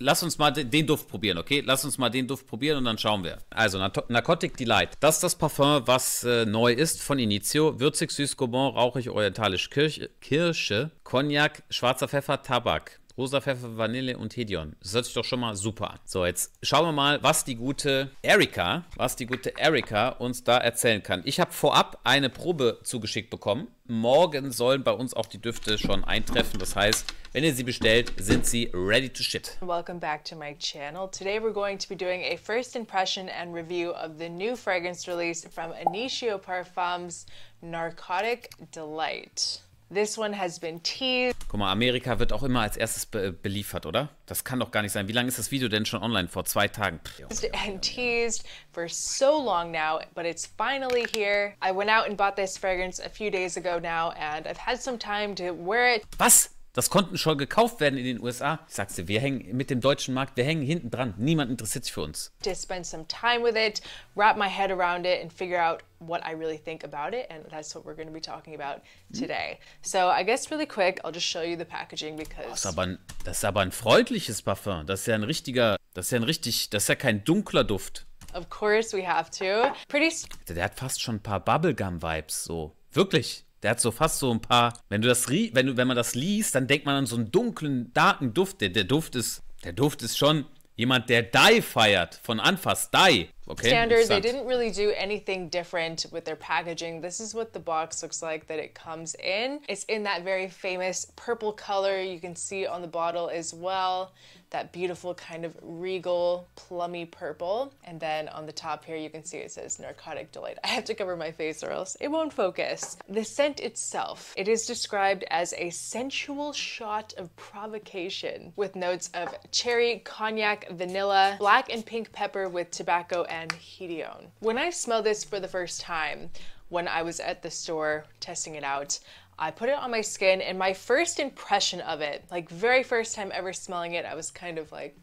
lass uns mal den Duft probieren, okay? Lass uns mal den Duft probieren und dann schauen wir. Also, Narcotic Delight. Das ist das Parfum, was neu ist von Initio. Würzig, süß, gourmand, rauchig, orientalisch, Kirsche, Cognac, schwarzer Pfeffer, Tabak. Rosa Pfeffer, Vanille und Hedion. Das hört sich doch schon mal super an. So, jetzt schauen wir mal, was die gute Erika uns da erzählen kann. Ich habe vorab eine Probe zugeschickt bekommen. Morgen sollen bei uns auch die Düfte schon eintreffen. Das heißt, wenn ihr sie bestellt, sind sie ready to ship. Welcome back to my channel. Today we're going to be doing a first impression and review of the new fragrance release from Initio Parfums, Narcotic Delight. This one has been teased. Guck mal, Amerika wird auch immer als erstes beliefert, oder? Das kann doch gar nicht sein. Wie lange ist das Video denn schon online? Vor 2 Tagen. And teased for so long now, but it's finally here. I went out and bought this fragrance a few days ago now, and I've had some time to wear it. Was? Das konnten schon gekauft werden in den USA. Ich sag's dir, wir hängen mit dem deutschen Markt, wir hängen hinten dran. Niemand interessiert sich für uns. To spend some time with it, wrap my head around it and figure out what I really think about it, and that's what we're going to be talking about today. So I guess really quick, I'll just show you the packaging because... Das ist aber ein freundliches Parfum. Das ist ja ein richtiger, das ist ja kein dunkler Duft. Of course we have to. Der hat fast schon ein paar Bubblegum-Vibes, so. Wirklich. Der hat so fast so ein paar, wenn man das liest, dann denkt man an so einen dunklen, darken Duft. Der Duft ist schon jemand, der Die feiert, von Anfass, Die. Okay, standard, they didn't really do anything different with their packaging. This is what the box looks like that it comes in. It's in that very famous purple color. You can see on the bottle as well, that beautiful kind of regal, plummy purple. And then on the top here, you can see it says Narcotic Delight. I have to cover my face or else it won't focus. The scent itself, it is described as a sensual shot of provocation with notes of cherry, cognac, vanilla, black and pink pepper with tobacco and Hedion. When I smelled this for the first time, when I was at the store testing it out, I put it on my skin, and my first impression of it, like very first time ever smelling it, I was kind of like,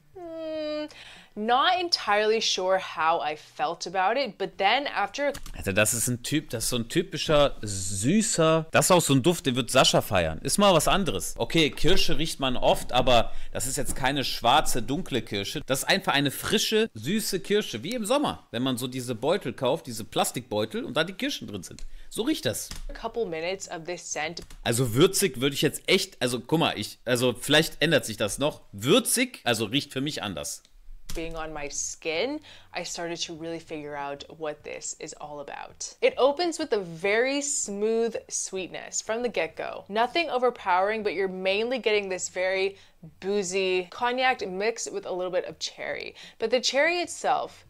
not entirely sure how I felt about it, but then after... Also das ist so ein typischer, süßer, das ist auch so ein Duft, den wird Sascha feiern. Ist mal was anderes. Okay, Kirsche riecht man oft, aber das ist jetzt keine schwarze, dunkle Kirsche. Das ist einfach eine frische, süße Kirsche, wie im Sommer, wenn man so diese Beutel kauft, diese Plastikbeutel und da die Kirschen drin sind. So riecht das. A couple minutes of this scent. Also würzig würde ich jetzt echt, also guck mal, also vielleicht ändert sich das noch. Würzig, also riecht für mich anders. Being on my skin, I started to really figure out what this is all about. It opens with a very smooth sweetness from the get-go. Nothing overpowering, but you're mainly getting this very boozy cognac mixed with a little bit of cherry. But the cherry itself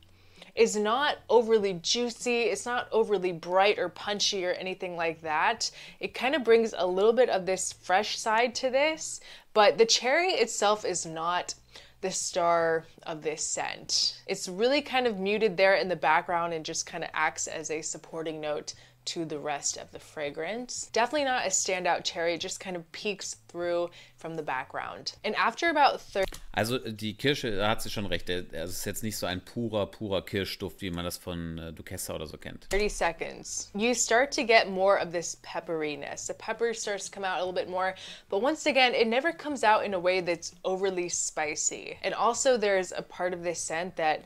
is not overly juicy, it's not overly bright or punchy or anything like that. It kind of brings a little bit of this fresh side to this, but the cherry itself is not the star of this scent. It's really kind of muted there in the background and just kind of acts as a supporting note to the rest of the fragrance. Definitely not a standout cherry, it just kind of peeks through from the background. And after about 30... Also die Kirsche, da hat sie schon recht, es ist jetzt nicht so ein purer Kirschduft, wie man das von Duquesa oder so kennt. 30 seconds, you start to get more of this pepperiness. The pepper starts to come out a little bit more, but once again, it never comes out in a way that's overly spicy. And also there's a part of this scent that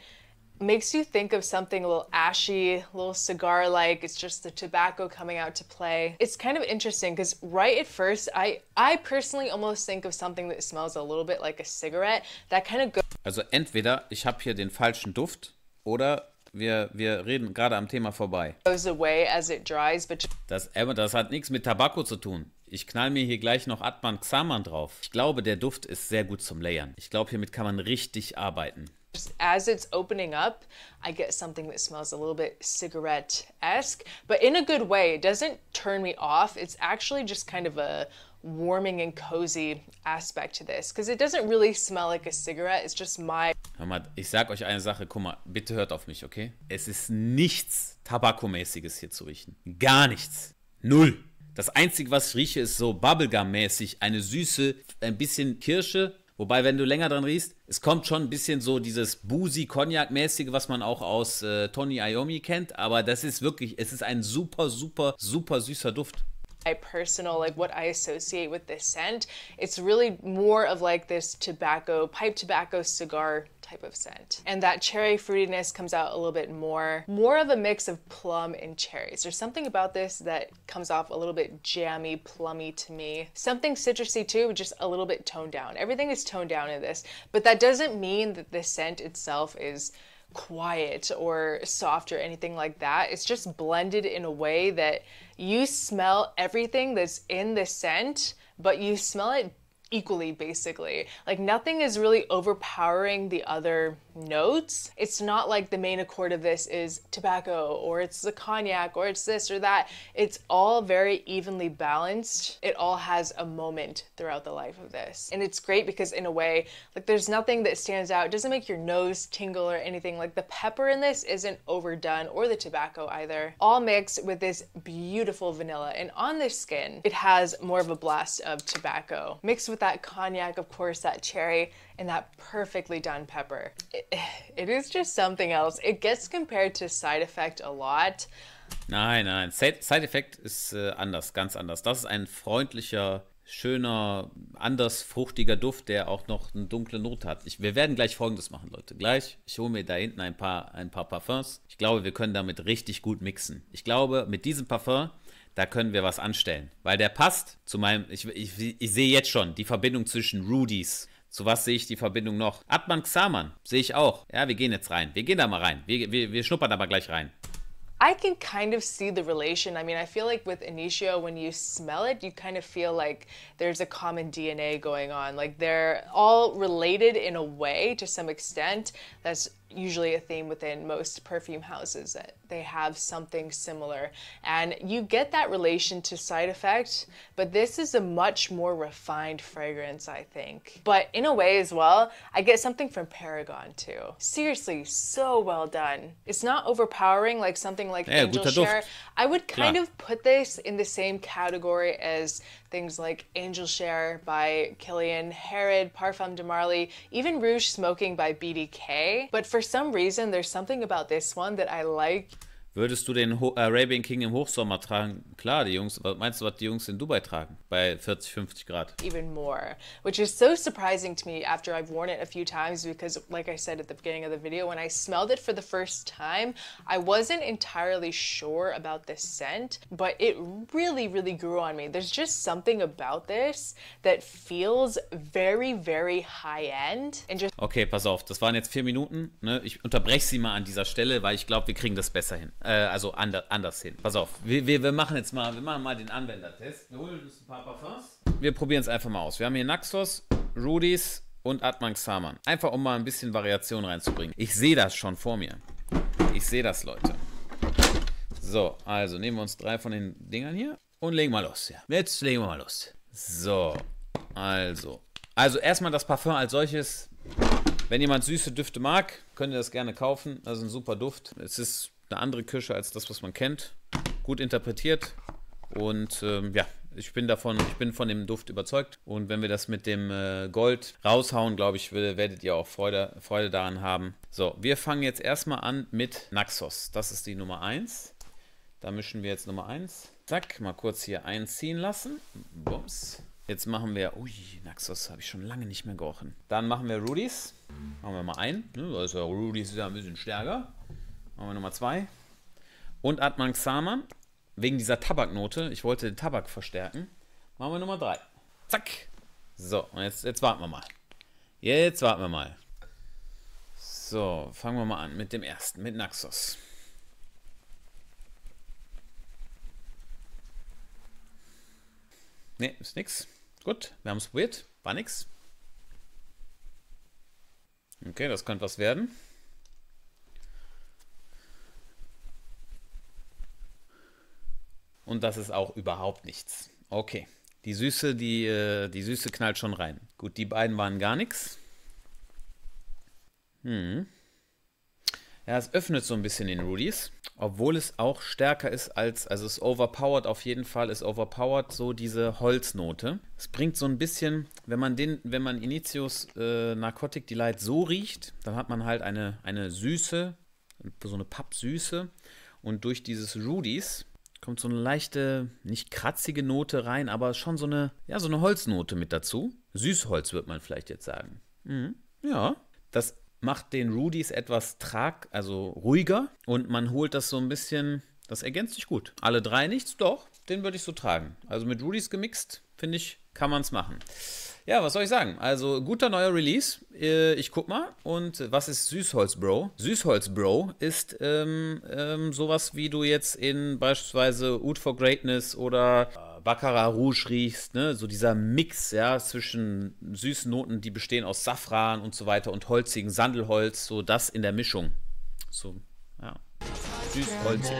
makes you think of something a little ashy, a little cigar-like. It's just the tobacco coming out to play. It's kind of interesting because right at first, I personally almost think of something that smells a little bit like a cigarette. That kind of goes... Also entweder ich habe hier den falschen Duft oder wir reden gerade am Thema vorbei. Goes away as it dries, but... Das hat nichts mit Tabak zu tun. Ich knall mir hier gleich noch Atman Xaman drauf. Ich glaube, der Duft ist sehr gut zum Layern. Ich glaube, hiermit kann man richtig arbeiten. As it's opening up, I get something that smells a little bit cigarette-esque, but in a good way. It doesn't turn me off. It's actually just kind of a warming and cozy aspect to this, because it doesn't really smell like a cigarette. It's just my... Hör mal, ich sag euch eine Sache, guck mal, bitte hört auf mich, okay? Es ist nichts Tabakomäßiges hier zu riechen. Gar nichts. Null. Das Einzige, was ich rieche, ist so Bubblegum-mäßig, eine Süße, ein bisschen Kirsche. Wobei, wenn du länger dran riechst, es kommt schon ein bisschen so dieses Boozy-Cognac-mäßige, was man auch aus Tony Iommi kennt. Aber das ist wirklich, es ist ein super süßer Duft. my personal, like what I associate with this scent. It's really more of like this tobacco, pipe tobacco cigar type of scent. And that cherry fruitiness comes out a little bit more of a mix of plum and cherries. There's something about this that comes off a little bit jammy, plummy to me. Something citrusy too, just a little bit toned down. Everything is toned down in this, but that doesn't mean that the scent itself is quiet or soft or anything like that. It's just blended in a way that you smell everything that's in the scent, but you smell it equally, basically. Like nothing is really overpowering the other notes. It's not like the main accord of this is tobacco or it's the cognac or it's this or that. It's all very evenly balanced. It all has a moment throughout the life of this. And it's great because in a way, like there's nothing that stands out. It doesn't make your nose tingle or anything. Like the pepper in this isn't overdone, or the tobacco either. All mixed with this beautiful vanilla. And on this skin, it has more of a blast of tobacco mixed with that cognac, of course, that cherry, and that perfectly done pepper. It is just something else. It gets compared to Side Effect a lot. Nein, nein, Side Effect ist anders, ganz anders. Das ist ein freundlicher, schöner, anders fruchtiger Duft, der auch noch eine dunkle Note hat. Wir werden gleich Folgendes machen, Leute. Gleich, ich hole mir da hinten ein paar Parfums. Ich glaube, wir können damit richtig gut mixen. Ich glaube, mit diesem Parfum, da können wir was anstellen. Weil der passt zu meinem, ich sehe jetzt schon die Verbindung zwischen Rudies. Zu was sehe ich die Verbindung noch? Atman Xaman sehe ich auch. Ja, wir gehen jetzt rein. Wir gehen da mal rein. Wir schnuppern aber gleich rein. I can kind of see the relation. I mean, I feel like with Initio, when you smell it, you kind of feel like there's a common DNA going on. Like they're all related in a way to some extent. That's usually a theme within most perfume houses, that they have something similar. And you get that relation to Side Effect, but this is a much more refined fragrance, I think. But in a way as well, I get something from Paragon too. Seriously, so well done. It's not overpowering like something like Angel Share. I would kind of put this in the same category as things like Angel Share by Kilian, Herod, Parfum de Marly, even Rouge Smoking by BDK. But for some reason, there's something about this one that I like. Würdest du den Arabian King im Hochsommer tragen? Klar, die Jungs, was meinst du, was die Jungs in Dubai tragen? Bei 40, 50 Grad. Even more, which is so surprising to me after I've worn it a few times, because like I said at the beginning of the video, when I smelled it for the first time, I wasn't entirely sure about this scent, but it really, really grew on me. There's just something about this that feels very, very high-end. Okay, pass auf, das waren jetzt 4 Minuten. Ne? Ich unterbreche sie mal an dieser Stelle, weil ich glaube, wir kriegen das besser hin. Also anders hin. Pass auf, wir machen jetzt mal, den Anwendertest. Wir holen uns ein paar Parfums. Wir probieren es einfach mal aus. Wir haben hier Naxos, Rudies und Atman Xaman. Einfach um mal ein bisschen Variation reinzubringen. Ich sehe das schon vor mir. Ich sehe das, Leute. So, also nehmen wir uns 3 von den Dingern hier und legen mal los. Ja. Jetzt legen wir mal los. So, also erstmal das Parfum als solches. Wenn jemand süße Düfte mag, könnt ihr das gerne kaufen. Das ist ein super Duft. Es ist eine andere Kirsche als das, was man kennt. Gut interpretiert. Und ja, ich bin von dem Duft überzeugt. Und wenn wir das mit dem Gold raushauen, glaube ich, werdet ihr auch Freude daran haben. So, wir fangen jetzt erstmal an mit Naxos. Das ist die Nummer 1. Da mischen wir jetzt Nummer 1. Zack, mal kurz hier einziehen lassen. Bums. Jetzt machen wir, ui, Naxos habe ich schon lange nicht mehr gerochen. Dann machen wir Rudies. Machen wir mal ein. Also Rudies ist ja ein bisschen stärker. Machen wir Nummer 2. Und Atman Xaman. Wegen dieser Tabaknote. Ich wollte den Tabak verstärken. Machen wir Nummer 3. Zack. So, und jetzt warten wir mal. Jetzt warten wir mal. So, fangen wir mal an mit dem ersten, mit Naxos. Ne, ist nix. Gut, wir haben es probiert. War nix. Okay, das könnte was werden. Und das ist auch überhaupt nichts. Okay, die Süße knallt schon rein. Gut, die beiden waren gar nichts. Ja, es öffnet so ein bisschen den Rudies, obwohl es auch stärker ist als, also es overpowert auf jeden Fall, es overpowert so diese Holznote. Es bringt so ein bisschen, wenn man Initios Narcotic Delight so riecht, dann hat man halt eine Süße, so eine Pappsüße, und durch dieses Rudies Kommt so eine leichte, nicht kratzige Note rein, aber schon so eine, ja, so eine Holznote mit dazu. Süßholz, wird man vielleicht jetzt sagen. Mhm. Ja, das macht den Rudis etwas also ruhiger und man holt das so ein bisschen, das ergänzt sich gut. Alle drei nichts, doch, den würde ich so tragen. Also mit Rudis gemixt, finde ich, kann man es machen. Ja, was soll ich sagen? Also, guter neuer Release. Ich guck mal. Und was ist Süßholz, Bro? Süßholz, Bro, ist sowas, wie du jetzt in beispielsweise Oud for Greatness oder Baccarat Rouge riechst. Ne? So dieser Mix, ja, zwischen süßen Noten, die bestehen aus Safran und so weiter und holzigen Sandelholz. So das in der Mischung. So, ja. Süßholz.